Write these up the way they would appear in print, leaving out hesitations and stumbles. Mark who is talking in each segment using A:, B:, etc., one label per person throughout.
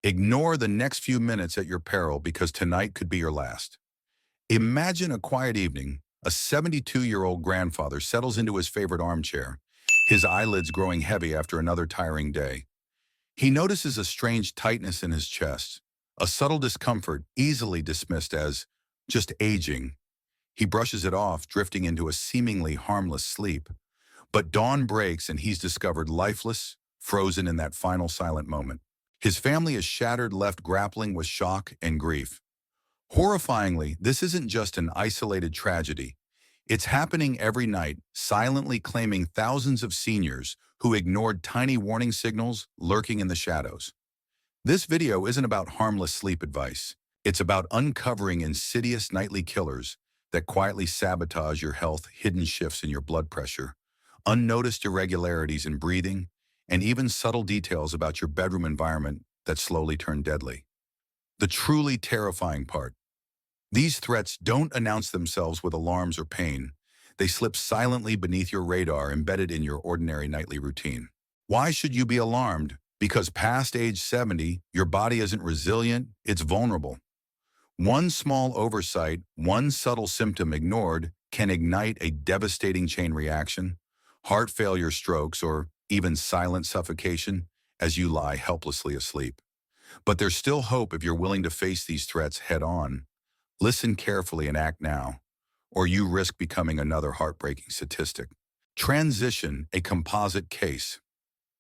A: Ignore the next few minutes at your peril because tonight could be your last. Imagine a quiet evening. A 72-year-old grandfather settles into his favorite armchair, his eyelids growing heavy after another tiring day. He notices a strange tightness in his chest, a subtle discomfort easily dismissed as just aging. He brushes it off, drifting into a seemingly harmless sleep. But dawn breaks and he's discovered lifeless, frozen in that final silent moment. His family is shattered, left grappling with shock and grief. Horrifyingly, this isn't just an isolated tragedy. It's happening every night, silently claiming thousands of seniors who ignored tiny warning signals lurking in the shadows. This video isn't about harmless sleep advice. It's about uncovering insidious nightly killers that quietly sabotage your health, hidden shifts in your blood pressure, unnoticed irregularities in breathing, and even subtle details about your bedroom environment that slowly turn deadly. The truly terrifying part: these threats don't announce themselves with alarms or pain. They slip silently beneath your radar, embedded in your ordinary nightly routine. Why should you be alarmed? Because past age 70, your body isn't resilient, it's vulnerable. One small oversight, one subtle symptom ignored, can ignite a devastating chain reaction, heart failure, strokes, or even silent suffocation as you lie helplessly asleep. But there's still hope if you're willing to face these threats head on. Listen carefully and act now, or you risk becoming another heartbreaking statistic. Transition, a composite case.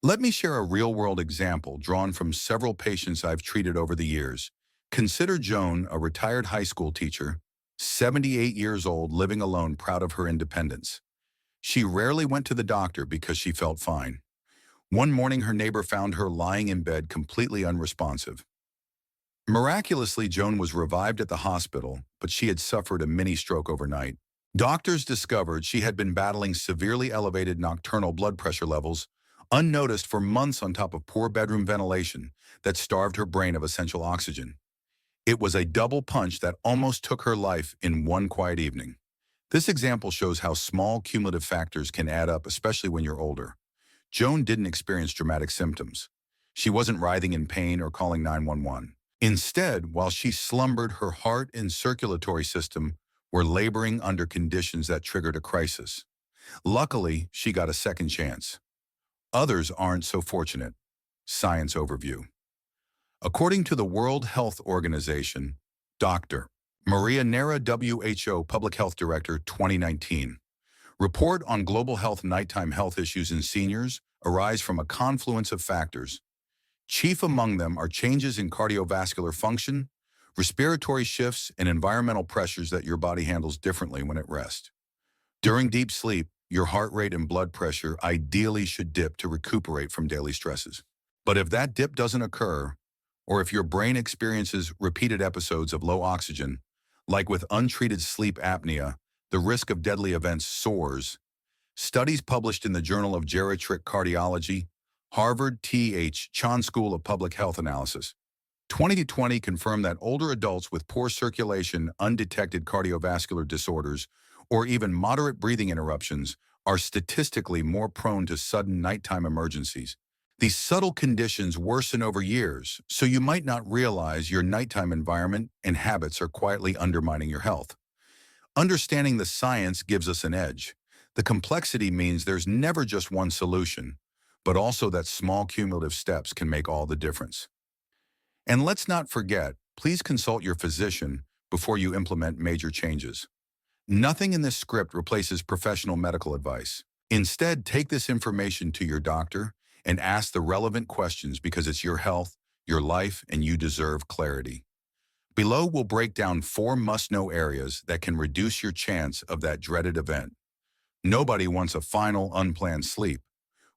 A: Let me share a real-world example drawn from several patients I've treated over the years. Consider Joan, a retired high school teacher, 78 years old, living alone, proud of her independence. She rarely went to the doctor because she felt fine. One morning, her neighbor found her lying in bed, completely unresponsive. Miraculously, Joan was revived at the hospital, but she had suffered a mini-stroke overnight. Doctors discovered she had been battling severely elevated nocturnal blood pressure levels, unnoticed for months, on top of poor bedroom ventilation that starved her brain of essential oxygen. It was a double punch that almost took her life in one quiet evening. This example shows how small cumulative factors can add up, especially when you're older. Joan didn't experience dramatic symptoms. She wasn't writhing in pain or calling 911. Instead, while she slumbered, her heart and circulatory system were laboring under conditions that triggered a crisis. Luckily, she got a second chance. Others aren't so fortunate. Science overview. According to the World Health Organization, Dr. Maria Neira, WHO Public Health Director, 2019. Report on global health: nighttime health issues in seniors arise from a confluence of factors. Chief among them are changes in cardiovascular function, respiratory shifts, and environmental pressures that your body handles differently when at rest. During deep sleep, your heart rate and blood pressure ideally should dip to recuperate from daily stresses. But if that dip doesn't occur, or if your brain experiences repeated episodes of low oxygen, like with untreated sleep apnea, the risk of deadly events soars. Studies published in the Journal of Geriatric Cardiology, Harvard T.H. Chan School of Public Health Analysis, 2020 confirmed that older adults with poor circulation, undetected cardiovascular disorders, or even moderate breathing interruptions are statistically more prone to sudden nighttime emergencies. These subtle conditions worsen over years, so you might not realize your nighttime environment and habits are quietly undermining your health. Understanding the science gives us an edge. The complexity means there's never just one solution, but also that small cumulative steps can make all the difference. And let's not forget, please consult your physician before you implement major changes. Nothing in this script replaces professional medical advice. Instead, take this information to your doctor and ask the relevant questions, because it's your health, your life, and you deserve clarity. Below, we'll break down 4 must-know areas that can reduce your chance of that dreaded event. Nobody wants a final, unplanned sleep.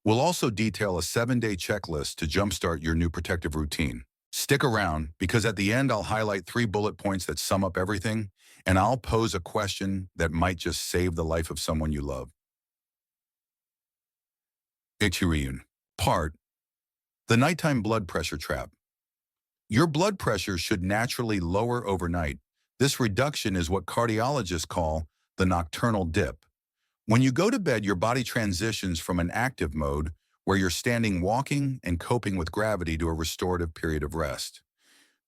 A: We'll also detail a 7-day checklist to jumpstart your new protective routine. Stick around, because at the end I'll highlight 3 bullet points that sum up everything, and I'll pose a question that might just save the life of someone you love. Ichiriyun. Part: the nighttime blood pressure trap. Your blood pressure should naturally lower overnight. This reduction is what cardiologists call the nocturnal dip. When you go to bed, your body transitions from an active mode, where you're standing walking and coping with gravity to a restorative period of rest.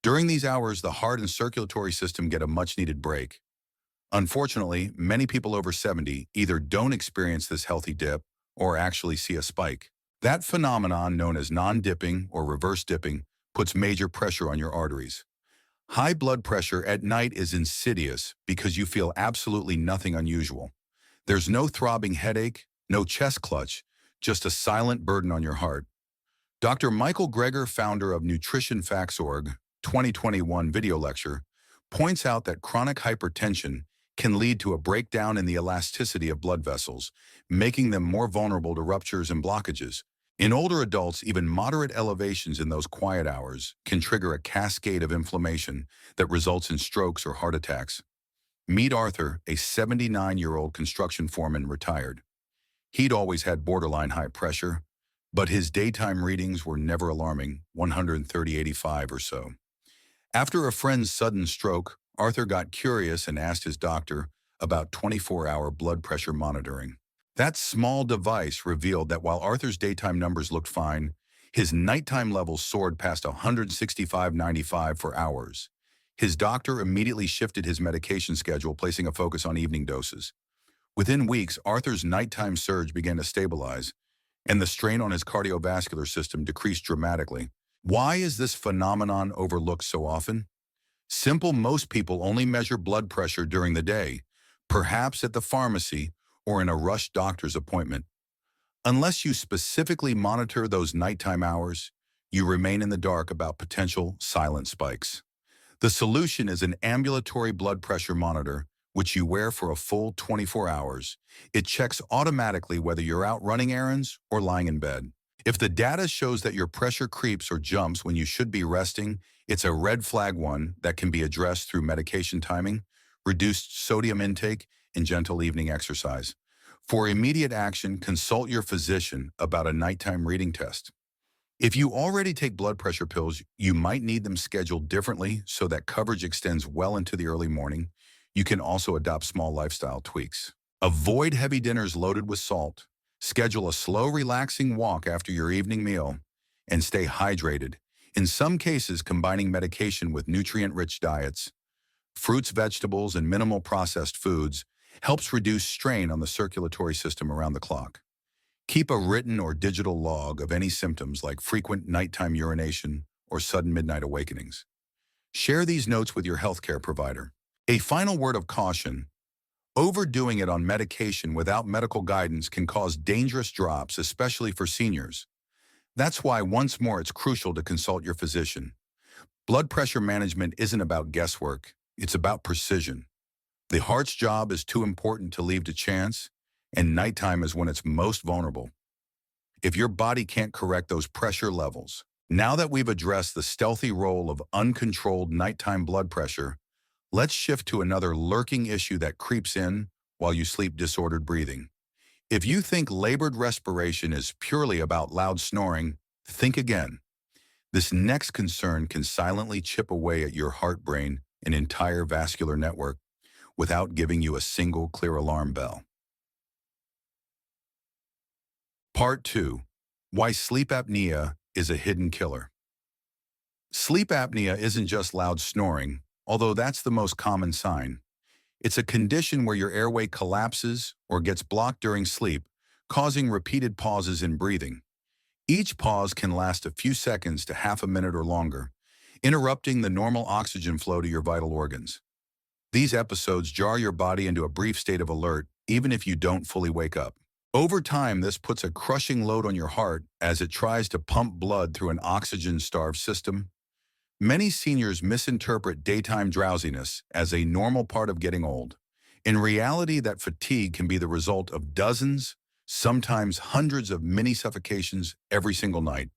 A: During these hours, the heart and circulatory system get a much-needed break. Unfortunately, many people over 70 either don't experience this healthy dip or actually see a spike. That phenomenon, known as non-dipping or reverse dipping, puts major pressure on your arteries. High blood pressure at night is insidious because you feel absolutely nothing unusual. There's no throbbing headache, no chest clutch, just a silent burden on your heart. Dr. Michael Greger, founder of NutritionFacts.org 2021 video lecture, points out that chronic hypertension can lead to a breakdown in the elasticity of blood vessels, making them more vulnerable to ruptures and blockages. In older adults, even moderate elevations in those quiet hours can trigger a cascade of inflammation that results in strokes or heart attacks. Meet Arthur, a 79-year-old construction foreman, retired. He'd always had borderline high pressure, but his daytime readings were never alarming, 130/85 or so. After a friend's sudden stroke, Arthur got curious and asked his doctor about 24-hour blood pressure monitoring. That small device revealed that while Arthur's daytime numbers looked fine, his nighttime levels soared past 165/95 for hours. His doctor immediately shifted his medication schedule, placing a focus on evening doses. Within weeks, Arthur's nighttime surge began to stabilize, and the strain on his cardiovascular system decreased dramatically. Why is this phenomenon overlooked so often? Simple: most people only measure blood pressure during the day, perhaps at the pharmacy or in a rushed doctor's appointment. Unless you specifically monitor those nighttime hours, you remain in the dark about potential silent spikes. The solution is an ambulatory blood pressure monitor, which you wear for a full 24 hours. It checks automatically whether you're out running errands or lying in bed. If the data shows that your pressure creeps or jumps when you should be resting, it's a red flag, one that can be addressed through medication timing, reduced sodium intake, and gentle evening exercise. For immediate action, consult your physician about a nighttime reading test. If you already take blood pressure pills, you might need them scheduled differently so that coverage extends well into the early morning. You can also adopt small lifestyle tweaks. Avoid heavy dinners loaded with salt. Schedule a slow, relaxing walk after your evening meal, and stay hydrated. In some cases, combining medication with nutrient-rich diets, fruits, vegetables, and minimal processed foods helps reduce strain on the circulatory system around the clock. Keep a written or digital log of any symptoms like frequent nighttime urination or sudden midnight awakenings. Share these notes with your healthcare provider. A final word of caution: overdoing it on medication without medical guidance can cause dangerous drops, especially for seniors. That's why, once more, it's crucial to consult your physician. Blood pressure management isn't about guesswork, it's about precision. The heart's job is too important to leave to chance, and nighttime is when it's most vulnerable. If your body can't correct those pressure levels, now that we've addressed the stealthy role of uncontrolled nighttime blood pressure, let's shift to another lurking issue that creeps in while you sleep: disordered breathing. If you think labored respiration is purely about loud snoring, think again. This next concern can silently chip away at your heart-brain and entire vascular network without giving you a single clear alarm bell. Part 2. Why sleep apnea is a hidden killer. Sleep apnea isn't just loud snoring, although that's the most common sign. It's a condition where your airway collapses or gets blocked during sleep, causing repeated pauses in breathing. Each pause can last a few seconds to half a minute or longer, interrupting the normal oxygen flow to your vital organs. These episodes jar your body into a brief state of alert, even if you don't fully wake up. Over time, this puts a crushing load on your heart as it tries to pump blood through an oxygen-starved system. Many seniors misinterpret daytime drowsiness as a normal part of getting old. In reality, that fatigue can be the result of dozens, sometimes hundreds of mini suffocations every single night.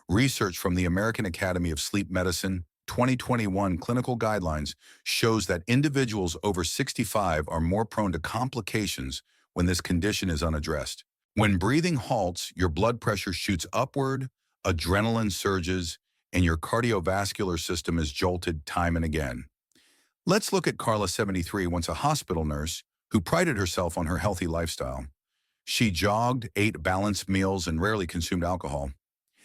A: Research from the American Academy of Sleep Medicine 2021 clinical guidelines shows that individuals over 65 are more prone to complications when this condition is unaddressed. When breathing halts, your blood pressure shoots upward, adrenaline surges, and your cardiovascular system is jolted time and again. Let's look at Carla, 73, once a hospital nurse who prided herself on her healthy lifestyle. She jogged, ate balanced meals, and rarely consumed alcohol.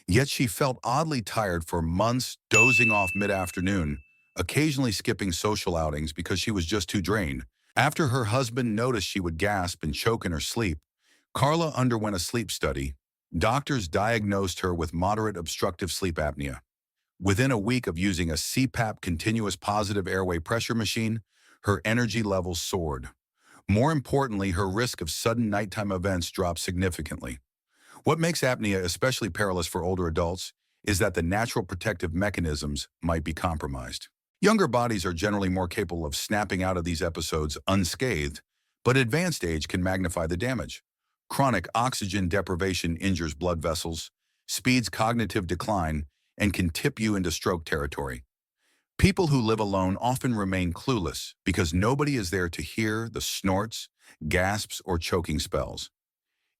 A: Yet she felt oddly tired for months, dozing off mid-afternoon, occasionally skipping social outings because she was just too drained. After her husband noticed she would gasp and choke in her sleep, Carla underwent a sleep study. Doctors diagnosed her with moderate obstructive sleep apnea. Within a week of using a CPAP continuous positive airway pressure machine, her energy levels soared. More importantly, her risk of sudden nighttime events dropped significantly. What makes apnea especially perilous for older adults is that the natural protective mechanisms might be compromised. Younger bodies are generally more capable of snapping out of these episodes unscathed, but advanced age can magnify the damage. Chronic oxygen deprivation injures blood vessels, speeds cognitive decline, and can tip you into stroke territory. People who live alone often remain clueless because nobody is there to hear the snorts, gasps, or choking spells.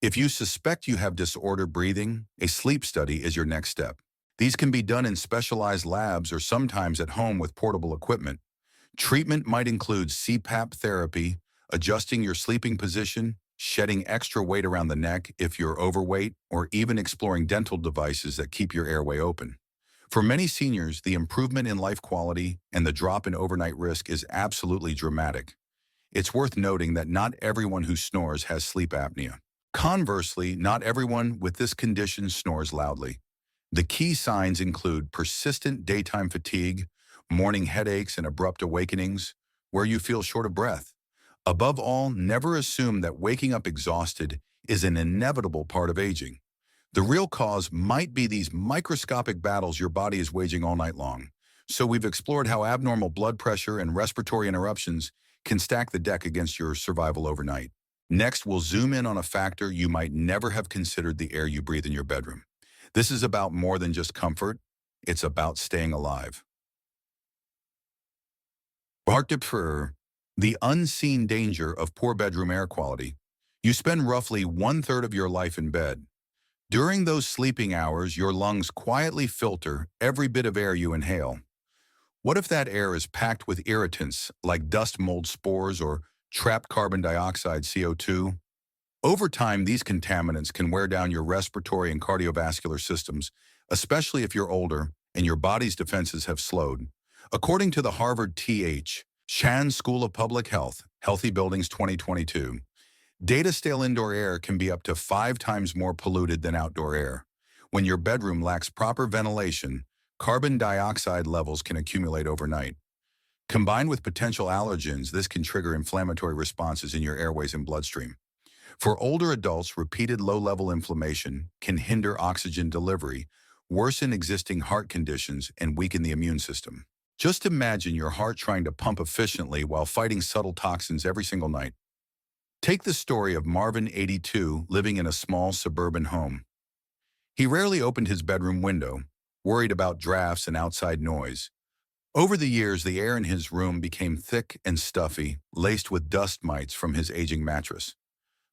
A: If you suspect you have disordered breathing, a sleep study is your next step. These can be done in specialized labs or sometimes at home with portable equipment. Treatment might include CPAP therapy, adjusting your sleeping position, shedding extra weight around the neck if you're overweight, or even exploring dental devices that keep your airway open. For many seniors, the improvement in life quality and the drop in overnight risk is absolutely dramatic. It's worth noting that not everyone who snores has sleep apnea. Conversely, not everyone with this condition snores loudly. The key signs include persistent daytime fatigue, morning headaches, and abrupt awakenings, where you feel short of breath. Above all, never assume that waking up exhausted is an inevitable part of aging. The real cause might be these microscopic battles your body is waging all night long. So we've explored how abnormal blood pressure and respiratory interruptions can stack the deck against your survival overnight. Next, we'll zoom in on a factor you might never have considered: the air you breathe in your bedroom. This is about more than just comfort. It's about staying alive. For the unseen danger of poor bedroom air quality. You spend roughly one-third of your life in bed. During those sleeping hours, your lungs quietly filter every bit of air you inhale. What if that air is packed with irritants like dust mold spores or trapped carbon dioxide CO2? Over time, these contaminants can wear down your respiratory and cardiovascular systems, especially if you're older and your body's defenses have slowed. According to the Harvard T.H. Chan School of Public Health, Healthy Buildings 2022, data stale indoor air can be up to 5 times more polluted than outdoor air. When your bedroom lacks proper ventilation, carbon dioxide levels can accumulate overnight. Combined with potential allergens, this can trigger inflammatory responses in your airways and bloodstream. For older adults, repeated low-level inflammation can hinder oxygen delivery, worsen existing heart conditions, and weaken the immune system. Just imagine your heart trying to pump efficiently while fighting subtle toxins every single night. Take the story of Marvin, 82, living in a small suburban home. He rarely opened his bedroom window, worried about drafts and outside noise. Over the years, the air in his room became thick and stuffy, laced with dust mites from his aging mattress.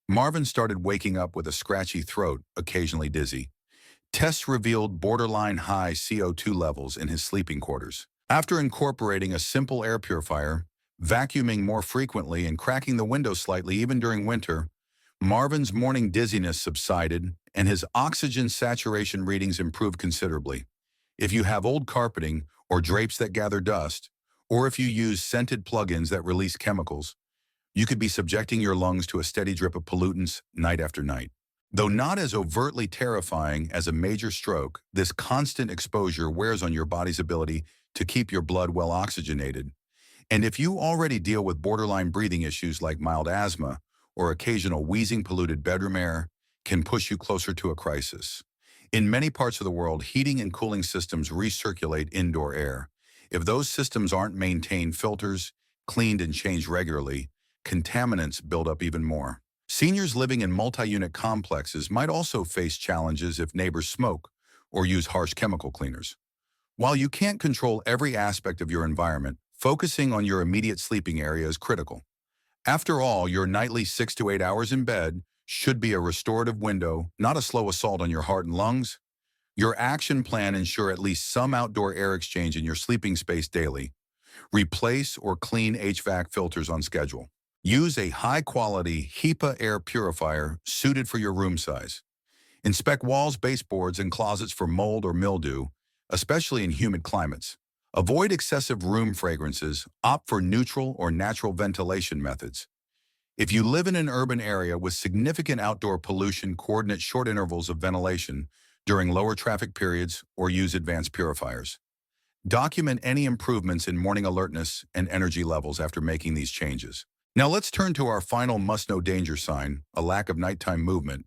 A: Marvin started waking up with a scratchy throat, occasionally dizzy. Tests revealed borderline high CO2 levels in his sleeping quarters. After incorporating a simple air purifier, vacuuming more frequently, and cracking the window slightly even during winter, Marvin's morning dizziness subsided and his oxygen saturation readings improved considerably. If you have old carpeting or drapes that gather dust, or if you use scented plugins that release chemicals, you could be subjecting your lungs to a steady drip of pollutants night after night. Though not as overtly terrifying as a major stroke, this constant exposure wears on your body's ability to keep your blood well oxygenated. And if you already deal with borderline breathing issues like mild asthma or occasional wheezing, polluted bedroom air can push you closer to a crisis. In many parts of the world, heating and cooling systems recirculate indoor air. If those systems aren't maintained, filters, cleaned and changed regularly, contaminants build up even more. Seniors living in multi-unit complexes might also face challenges if neighbors smoke or use harsh chemical cleaners. While you can't control every aspect of your environment, focusing on your immediate sleeping area is critical. After all, your nightly 6 to 8 hours in bed should be a restorative window, not a slow assault on your heart and lungs. Your action plan: ensure at least some outdoor air exchange in your sleeping space daily. Replace or clean HVAC filters on schedule. Use a high-quality HEPA air purifier suited for your room size. Inspect walls, baseboards, and closets for mold or mildew, especially in humid climates. Avoid excessive room fragrances. Opt for neutral or natural ventilation methods. If you live in an urban area with significant outdoor pollution, coordinate short intervals of ventilation during lower traffic periods or use advanced purifiers. Document any improvements in morning alertness and energy levels after making these changes. Now let's turn to our final must-know danger sign, a lack of nighttime movement.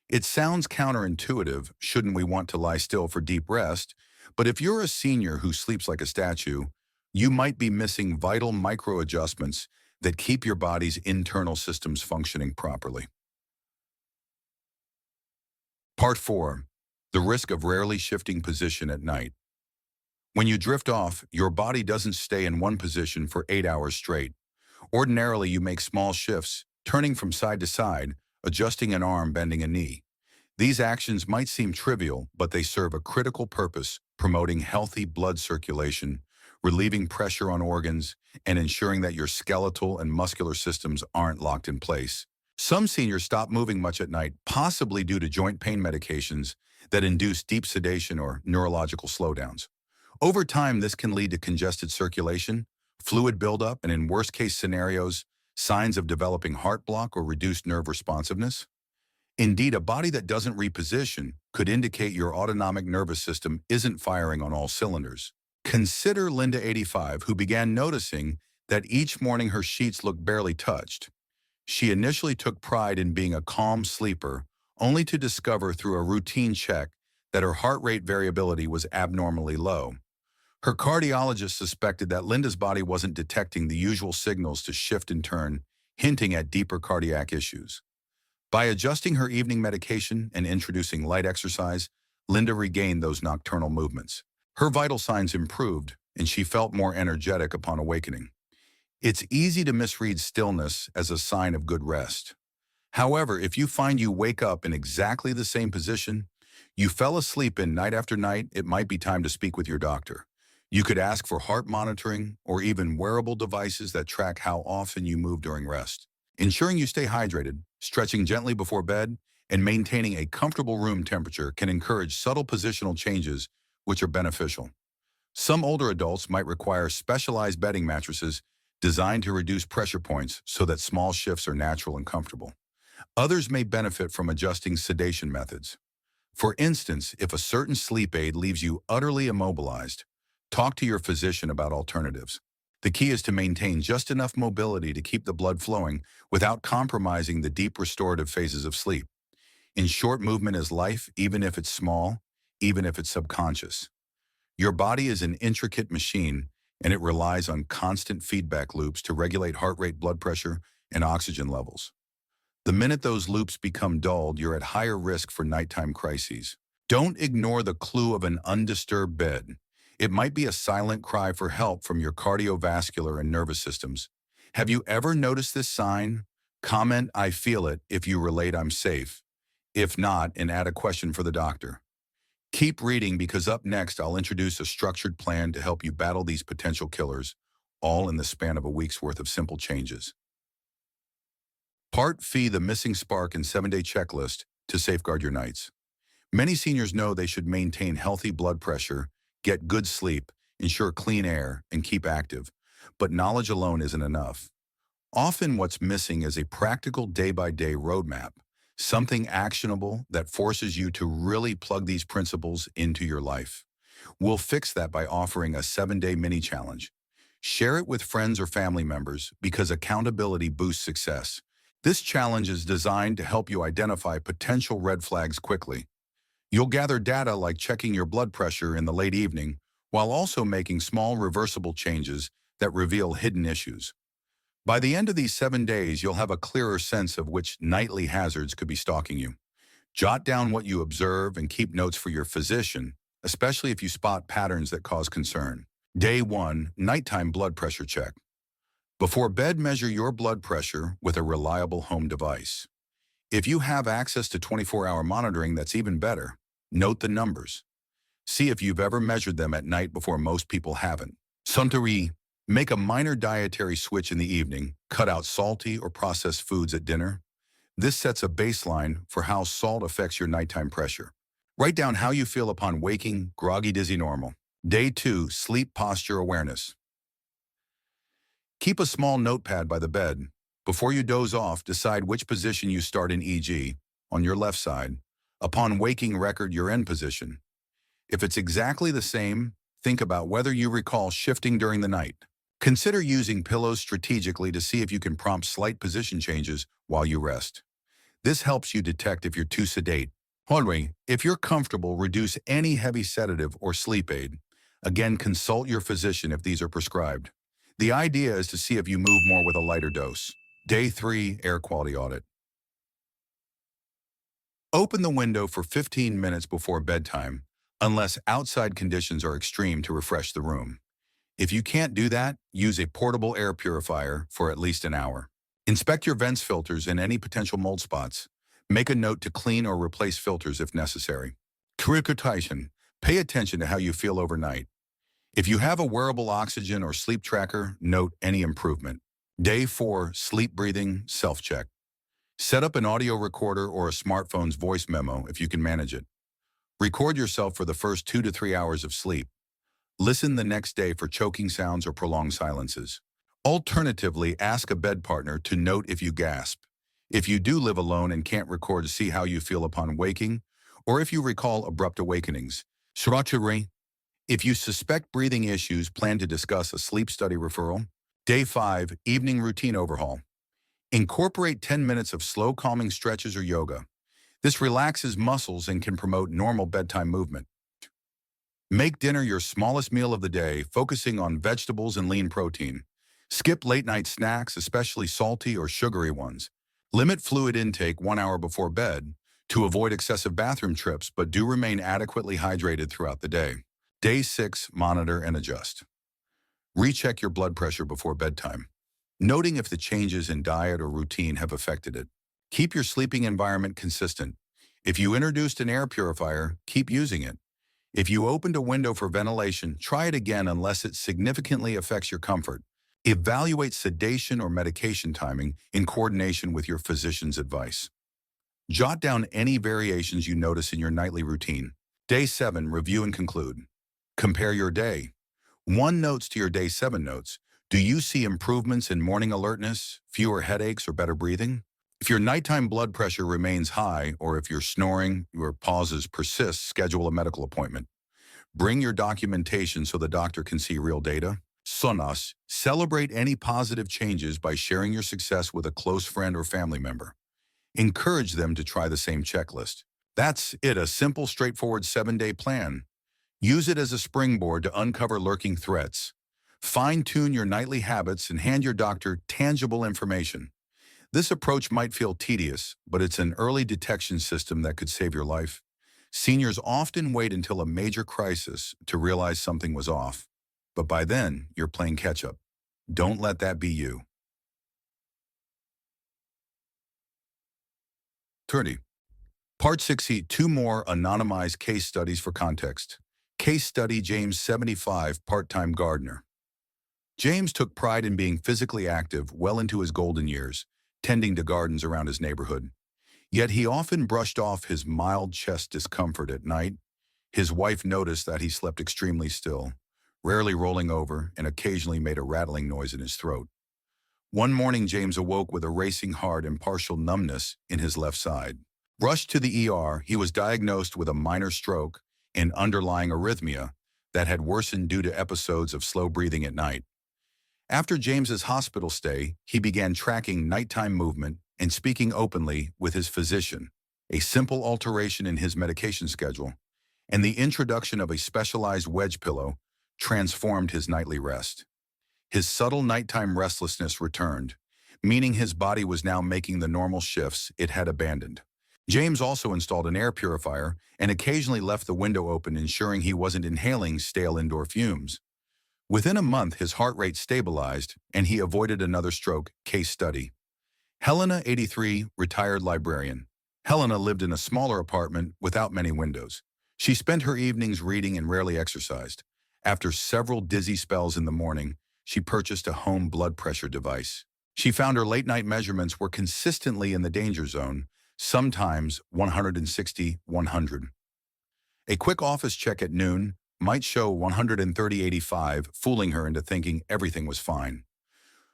A: It sounds counterintuitive, shouldn't we want to lie still for deep rest? But if you're a senior who sleeps like a statue, you might be missing vital micro-adjustments that keep your body's internal systems functioning properly. Part 4. The risk of rarely shifting position at night. When you drift off, your body doesn't stay in one position for 8 hours straight. Ordinarily, you make small shifts, turning from side to side, adjusting an arm, bending a knee. These actions might seem trivial, but they serve a critical purpose, promoting healthy blood circulation, relieving pressure on organs, and ensuring that your skeletal and muscular systems aren't locked in place. Some seniors stop moving much at night, possibly due to joint pain medications that induce deep sedation or neurological slowdowns. Over time, this can lead to congested circulation, fluid buildup, and in worst-case scenarios, signs of developing heart block or reduced nerve responsiveness. Indeed, a body that doesn't reposition could indicate your autonomic nervous system isn't firing on all cylinders. Consider Linda, 85, who began noticing that each morning her sheets looked barely touched. She initially took pride in being a calm sleeper, only to discover through a routine check that her heart rate variability was abnormally low. Her cardiologist suspected that Linda's body wasn't detecting the usual signals to shift and turn, hinting at deeper cardiac issues. By adjusting her evening medication and introducing light exercise, Linda regained those nocturnal movements. Her vital signs improved, and she felt more energetic upon awakening. It's easy to misread stillness as a sign of good rest. However, if you find you wake up in exactly the same position you fell asleep in night after night, it might be time to speak with your doctor. You could ask for heart monitoring or even wearable devices that track how often you move during rest. Ensuring you stay hydrated, stretching gently before bed, and maintaining a comfortable room temperature can encourage subtle positional changes which are beneficial. Some older adults might require specialized bedding mattresses designed to reduce pressure points so that small shifts are natural and comfortable. Others may benefit from adjusting sedation methods. For instance, if a certain sleep aid leaves you utterly immobilized, talk to your physician about alternatives. The key is to maintain just enough mobility to keep the blood flowing without compromising the deep restorative phases of sleep. In short, movement is life, even if it's small, even if it's subconscious. Your body is an intricate machine, and it relies on constant feedback loops to regulate heart rate, blood pressure, and oxygen levels. The minute those loops become dulled, you're at higher risk for nighttime crises. Don't ignore the clue of an undisturbed bed. It might be a silent cry for help from your cardiovascular and nervous systems. Have you ever noticed this sign? Comment, "I feel it," if you relate, "I'm safe." If not, and add a question for the doctor. Keep reading, because up next I'll introduce a structured plan to help you battle these potential killers, all in the span of a week's worth of simple changes. Part Fee, the missing spark and 7-day checklist to safeguard your nights. Many seniors know they should maintain healthy blood pressure, get good sleep, ensure clean air, and keep active. But knowledge alone isn't enough. Often what's missing is a practical day-by-day roadmap, something actionable that forces you to really plug these principles into your life. We'll fix that by offering a 7-day mini challenge. Share it with friends or family members, because accountability boosts success. This challenge is designed to help you identify potential red flags quickly. You'll gather data like checking your blood pressure in the late evening, while also making small reversible changes that reveal hidden issues. By the end of these 7 days, you'll have a clearer sense of which nightly hazards could be stalking you. Jot down what you observe and keep notes for your physician, especially if you spot patterns that cause concern. Day 1, nighttime blood pressure check. Before bed, measure your blood pressure with a reliable home device. If you have access to 24-hour monitoring, that's even better. Note the numbers. See if you've ever measured them at night before most people haven't. Suntory. Make a minor dietary switch in the evening, cut out salty or processed foods at dinner. This sets a baseline for how salt affects your nighttime pressure. Write down how you feel upon waking, groggy, dizzy, normal. Day 2, sleep posture awareness. Keep a small notepad by the bed. Before you doze off, decide which position you start in, e.g., on your left side. Upon waking, record your end position. If it's exactly the same, think about whether you recall shifting during the night. Consider using pillows strategically to see if you can prompt slight position changes while you rest. This helps you detect if you're too sedate. Finally, if you're comfortable, reduce any heavy sedative or sleep aid. Again, consult your physician if these are prescribed. The idea is to see if you move more with a lighter dose. Day 3, air quality audit. Open the window for 15 minutes before bedtime, unless outside conditions are extreme, to refresh the room. If you can't do that, use a portable air purifier for at least an hour. Inspect your vents filters and any potential mold spots. Make a note to clean or replace filters if necessary. Communication. Pay attention to how you feel overnight. If you have a wearable oxygen or sleep tracker, note any improvement. Day 4, sleep breathing, self-check. Set up an audio recorder or a smartphone's voice memo if you can manage it. Record yourself for the first 2 to 3 hours of sleep. Listen the next day for choking sounds or prolonged silences. Alternatively, ask a bed partner to note if you gasp. If you do live alone and can't record, to see how you feel upon waking, or if you recall abrupt awakenings. Srachuri. If you suspect breathing issues, plan to discuss a sleep study referral. Day 5, evening routine overhaul. Incorporate 10 minutes of slow calming stretches or yoga. This relaxes muscles and can promote normal bedtime movement. Make dinner your smallest meal of the day, focusing on vegetables and lean protein. Skip late-night snacks, especially salty or sugary ones. Limit fluid intake 1 hour before bed to avoid excessive bathroom trips, but do remain adequately hydrated throughout the day. Day 6, monitor and adjust. Recheck your blood pressure before bedtime, noting if the changes in diet or routine have affected it. Keep your sleeping environment consistent. If you introduced an air purifier, keep using it. If you opened a window for ventilation, try it again unless it significantly affects your comfort. Evaluate sedation or medication timing in coordination with your physician's advice. Jot down any variations you notice in your nightly routine. Day 7, review and conclude. Compare your day. 1 notes to your Day 7 notes. Do you see improvements in morning alertness, fewer headaches, or better breathing? If your nighttime blood pressure remains high, or if your snoring or pauses persist, schedule a medical appointment. Bring your documentation so the doctor can see real data. Sonas, celebrate any positive changes by sharing your success with a close friend or family member. Encourage them to try the same checklist. That's it, a simple, straightforward 7-day plan. Use it as a springboard to uncover lurking threats. Fine-tune your nightly habits and hand your doctor tangible information. This approach might feel tedious, but it's an early detection system that could save your life. Seniors often wait until a major crisis to realize something was off, but by then, you're playing catch-up. Don't let that be you. 30. Part 60, 2 more anonymized case studies for context. Case study: James, 75, part-time gardener. James took pride in being physically active well into his golden years, tending to gardens around his neighborhood. Yet he often brushed off his mild chest discomfort at night. His wife noticed that he slept extremely still, rarely rolling over, and occasionally made a rattling noise in his throat. One morning, James awoke with a racing heart and partial numbness in his left side. Rushed to the ER, he was diagnosed with a minor stroke and underlying arrhythmia that had worsened due to episodes of slow breathing at night. After James's hospital stay, he began tracking nighttime movement and speaking openly with his physician. A simple alteration in his medication schedule and the introduction of a specialized wedge pillow transformed his nightly rest. His subtle nighttime restlessness returned, meaning his body was now making the normal shifts it had abandoned. James also installed an air purifier and occasionally left the window open, ensuring he wasn't inhaling stale indoor fumes. Within a month, his heart rate stabilized and he avoided another stroke. Case study: Helena, 83, retired librarian. Helena lived in a smaller apartment without many windows. She spent her evenings reading and rarely exercised. After several dizzy spells in the morning, she purchased a home blood pressure device. She found her late-night measurements were consistently in the danger zone, sometimes 160/100. A quick office check at noon might show 130/85, fooling her into thinking everything was fine.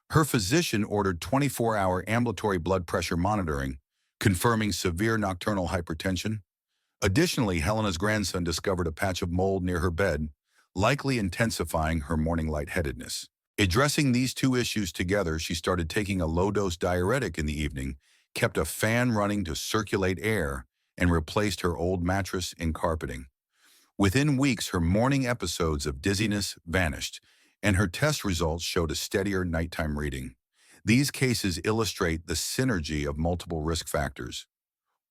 A: Her physician ordered 24-hour ambulatory blood pressure monitoring, confirming severe nocturnal hypertension. Additionally, Helena's grandson discovered a patch of mold near her bed, likely intensifying her morning lightheadedness. Addressing these two issues together, she started taking a low-dose diuretic in the evening, kept a fan running to circulate air, and replaced her old mattress and carpeting. Within weeks, her morning episodes of dizziness vanished, and her test results showed a steadier nighttime reading. These cases illustrate the synergy of multiple risk factors.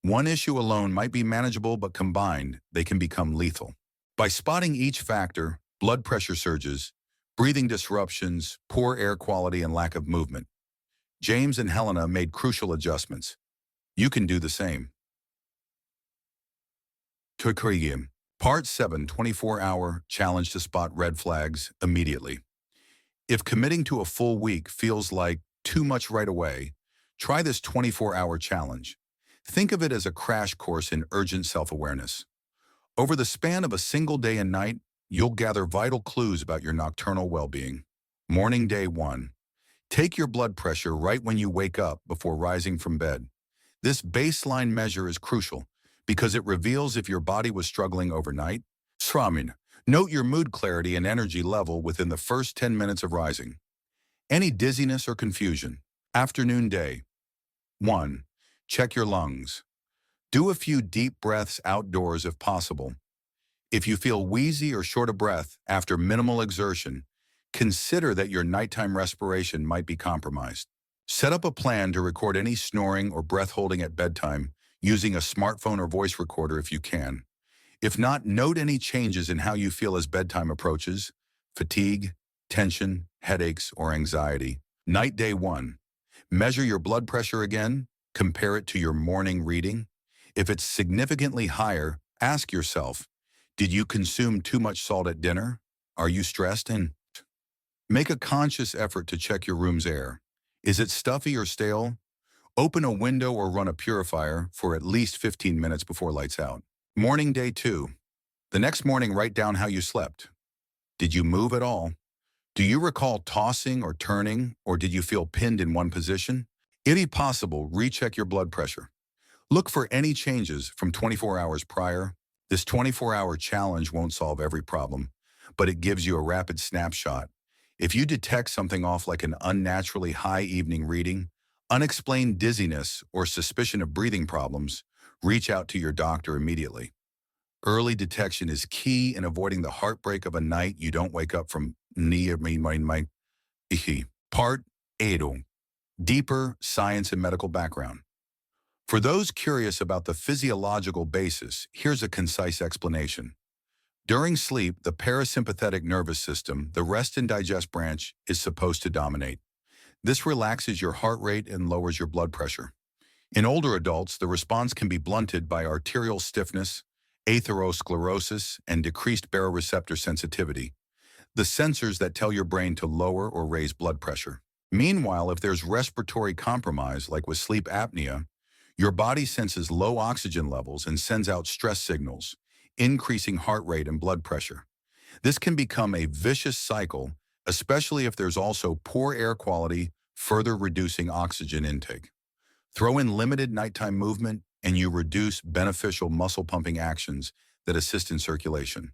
A: One issue alone might be manageable, but combined, they can become lethal. By spotting each factor, blood pressure surges, breathing disruptions, poor air quality, and lack of movement, James and Helena made crucial adjustments. You can do the same. Turkiyim. Part 7, 24-hour challenge to spot red flags immediately. If committing to a full week feels like too much right away, try this 24-hour challenge. Think of it as a crash course in urgent self-awareness. Over the span of a single day and night, you'll gather vital clues about your nocturnal well-being. Morning day 1. Take your blood pressure right when you wake up before rising from bed. This baseline measure is crucial because it reveals if your body was struggling overnight. Sramin. Note your mood clarity and energy level within the first 10 minutes of rising. Any dizziness or confusion. Afternoon day. 1. Check your lungs. Do a few deep breaths outdoors if possible. If you feel wheezy or short of breath after minimal exertion, consider that your nighttime respiration might be compromised. Set up a plan to record any snoring or breath holding at bedtime using a smartphone or voice recorder if you can. If not, note any changes in how you feel as bedtime approaches: fatigue, tension, headaches, or anxiety. Night day 1. Measure your blood pressure again. Compare it to your morning reading. If it's significantly higher, ask yourself, did you consume too much salt at dinner? Are you stressed? And make a conscious effort to check your room's air. Is it stuffy or stale? Open a window or run a purifier for at least 15 minutes before lights out. Morning day 2. The next morning, write down how you slept. Did you move at all? Do you recall tossing or turning, or did you feel pinned in one position? If possible, recheck your blood pressure. Look for any changes from 24 hours prior. This 24-hour challenge won't solve every problem, but it gives you a rapid snapshot. If you detect something off like an unnaturally high evening reading, unexplained dizziness, or suspicion of breathing problems, reach out to your doctor immediately. Early detection is key in avoiding the heartbreak of a night you don't wake up from. Part 8. Deeper science and medical background. For those curious about the physiological basis, here's a concise explanation. During sleep, the parasympathetic nervous system, the rest and digest branch, is supposed to dominate. This relaxes your heart rate and lowers your blood pressure. In older adults, the response can be blunted by arterial stiffness, atherosclerosis, and decreased baroreceptor sensitivity, the sensors that tell your brain to lower or raise blood pressure. Meanwhile, if there's respiratory compromise, like with sleep apnea, your body senses low oxygen levels and sends out stress signals, increasing heart rate and blood pressure. This can become a vicious cycle, especially if there's also poor air quality, further reducing oxygen intake. Throw in limited nighttime movement, and you reduce beneficial muscle-pumping actions that assist in circulation.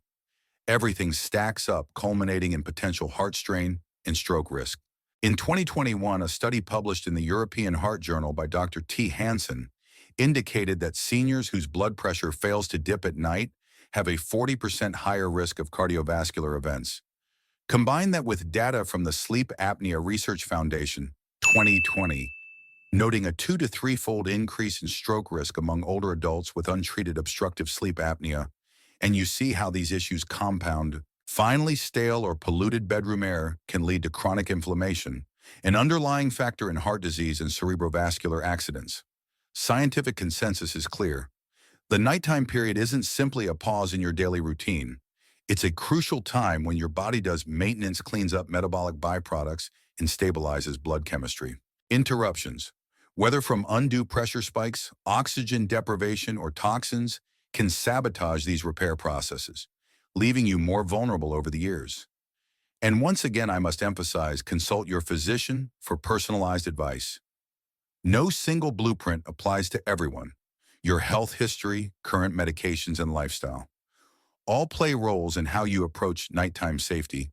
A: Everything stacks up, culminating in potential heart strain and stroke risk. In 2021, a study published in the European Heart Journal by Dr. T. Hansen indicated that seniors whose blood pressure fails to dip at night have a 40% higher risk of cardiovascular events. Combine that with data from the Sleep Apnea Research Foundation, 2020, noting a 2 to 3-fold increase in stroke risk among older adults with untreated obstructive sleep apnea, and you see how these issues compound. Finally, stale or polluted bedroom air can lead to chronic inflammation, an underlying factor in heart disease and cerebrovascular accidents. Scientific consensus is clear. The nighttime period isn't simply a pause in your daily routine. It's a crucial time when your body does maintenance, cleans up metabolic byproducts, and stabilizes blood chemistry. Interruptions, whether from undue pressure spikes, oxygen deprivation, or toxins, can sabotage these repair processes, leaving you more vulnerable over the years. And once again, I must emphasize, consult your physician for personalized advice. No single blueprint applies to everyone. Your health history, current medications, and lifestyle all play roles in how you approach nighttime safety,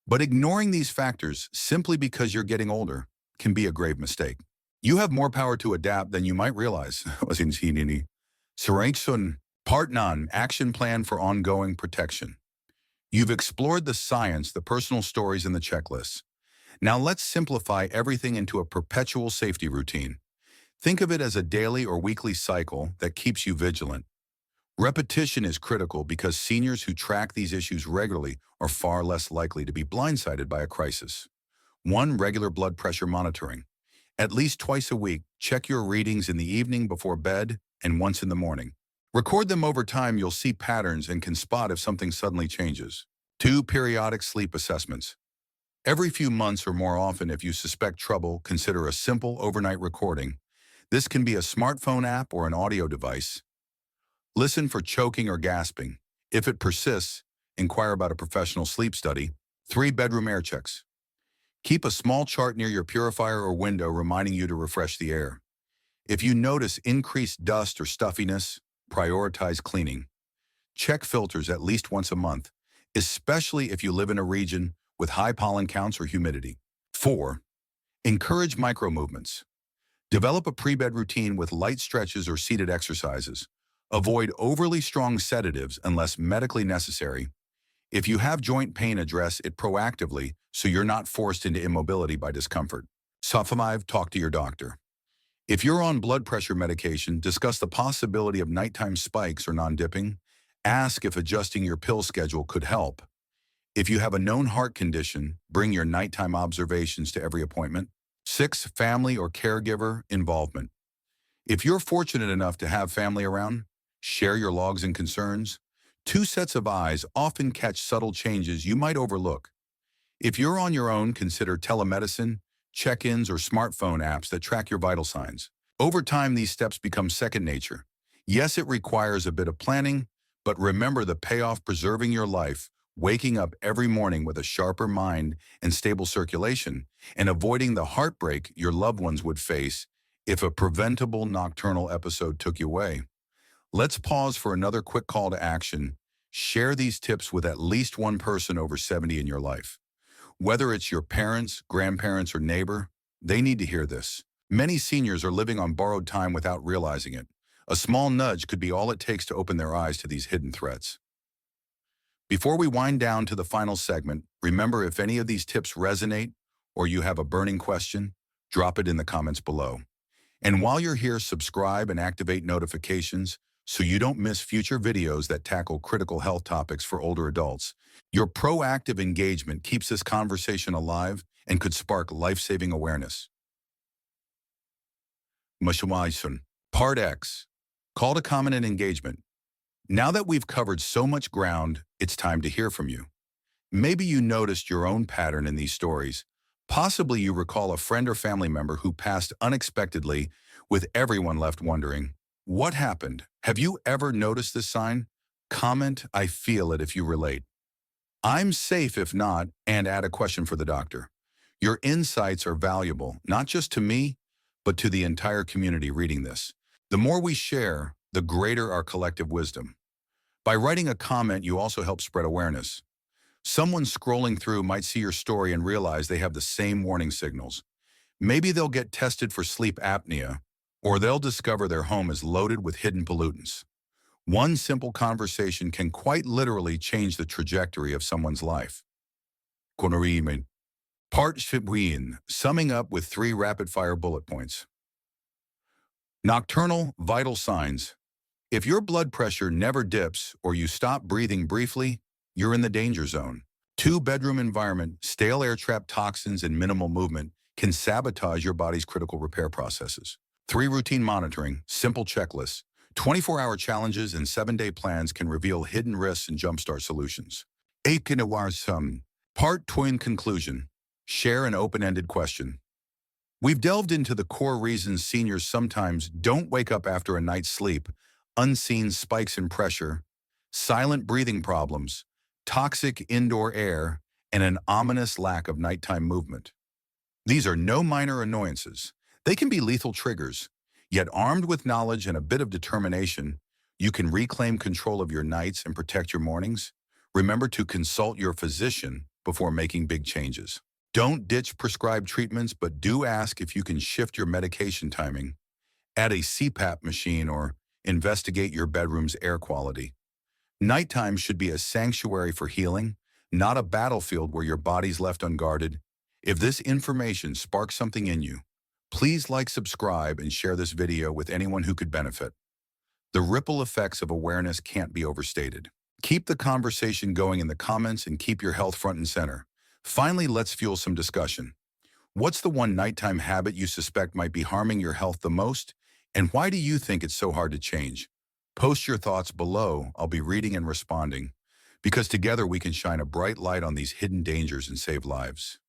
A: but ignoring these factors simply because you're getting older can be a grave mistake. You have more power to adapt than you might realize. Seranksun, Part 9, Action Plan for Ongoing Protection. You've explored the science, the personal stories, and the checklists. Now let's simplify everything into a perpetual safety routine. Think of it as a daily or weekly cycle that keeps you vigilant. Repetition is critical because seniors who track these issues regularly are far less likely to be blindsided by a crisis. 1. Regular blood pressure monitoring. At least twice a week, check your readings in the evening before bed and once in the morning. Record them over time. You'll see patterns and can spot if something suddenly changes. 2. Periodic sleep assessments. Every few months or more often, if you suspect trouble, consider a simple overnight recording. This can be a smartphone app or an audio device. Listen for choking or gasping. If it persists, inquire about a professional sleep study. 3. Bedroom air checks. Keep a small chart near your purifier or window reminding you to refresh the air. If you notice increased dust or stuffiness, prioritize cleaning. Check filters at least once a month, especially if you live in a region with high pollen counts or humidity. 4. Encourage micro movements. Develop a pre-bed routine with light stretches or seated exercises. Avoid overly strong sedatives unless medically necessary. If you have joint pain, address it proactively so you're not forced into immobility by discomfort. 5. Talk to your doctor. If you're on blood pressure medication, discuss the possibility of nighttime spikes or non-dipping. Ask if adjusting your pill schedule could help. If you have a known heart condition, bring your nighttime observations to every appointment. 6. Family or caregiver involvement. If you're fortunate enough to have family around, share your logs and concerns. 2 sets of eyes often catch subtle changes you might overlook. If you're on your own, consider telemedicine, check-ins, or smartphone apps that track your vital signs. Over time, these steps become second nature. Yes, it requires a bit of planning, but remember the payoff: preserving your life, waking up every morning with a sharper mind and stable circulation, and avoiding the heartbreak your loved ones would face if a preventable nocturnal episode took you away. Let's pause for another quick call to action. Share these tips with at least one person over 70 in your life. Whether it's your parents, grandparents, or neighbor, they need to hear this. Many seniors are living on borrowed time without realizing it. A small nudge could be all it takes to open their eyes to these hidden threats. Before we wind down to the final segment, remember, if any of these tips resonate or you have a burning question, drop it in the comments below. And while you're here, subscribe and activate notifications so you don't miss future videos that tackle critical health topics for older adults. Your proactive engagement keeps this conversation alive and could spark life-saving awareness. Mashawaisun. Part X. Call to comment and engagement. Now that we've covered so much ground, it's time to hear from you. Maybe you noticed your own pattern in these stories. Possibly you recall a friend or family member who passed unexpectedly, with everyone left wondering, what happened? Have you ever noticed this sign? Comment, I feel it, if you relate. I'm safe if not, and add a question for the doctor. Your insights are valuable, not just to me, but to the entire community reading this. The more we share, the greater our collective wisdom. By writing a comment, you also help spread awareness. Someone scrolling through might see your story and realize they have the same warning signals. Maybe they'll get tested for sleep apnea, or they'll discover their home is loaded with hidden pollutants. One simple conversation can quite literally change the trajectory of someone's life. Part 15, summing up with 3 rapid-fire bullet points. Nocturnal vital signs. If your blood pressure never dips or you stop breathing briefly, you're in the danger zone. 2. Bedroom environment. Stale air, trap toxins, and minimal movement can sabotage your body's critical repair processes. 3. Routine monitoring. Simple checklists. 24-hour challenges and 7-day plans can reveal hidden risks and jumpstart solutions. Aikinawarsum. Part Twin Conclusion. Share an open-ended question. We've delved into the core reasons seniors sometimes don't wake up after a night's sleep: unseen spikes in pressure, silent breathing problems, toxic indoor air, and an ominous lack of nighttime movement. These are no minor annoyances. They can be lethal triggers. Yet armed with knowledge and a bit of determination, you can reclaim control of your nights and protect your mornings. Remember to consult your physician before making big changes. Don't ditch prescribed treatments, but do ask if you can shift your medication timing, add a CPAP machine, or investigate your bedroom's air quality. Nighttime should be a sanctuary for healing, not a battlefield where your body's left unguarded. If this information sparks something in you, please like, subscribe, and share this video with anyone who could benefit. The ripple effects of awareness can't be overstated. Keep the conversation going in the comments and keep your health front and center. Finally, let's fuel some discussion. What's the one nighttime habit you suspect might be harming your health the most? And why do you think it's so hard to change? Post your thoughts below. I'll be reading and responding, because together we can shine a bright light on these hidden dangers and save lives.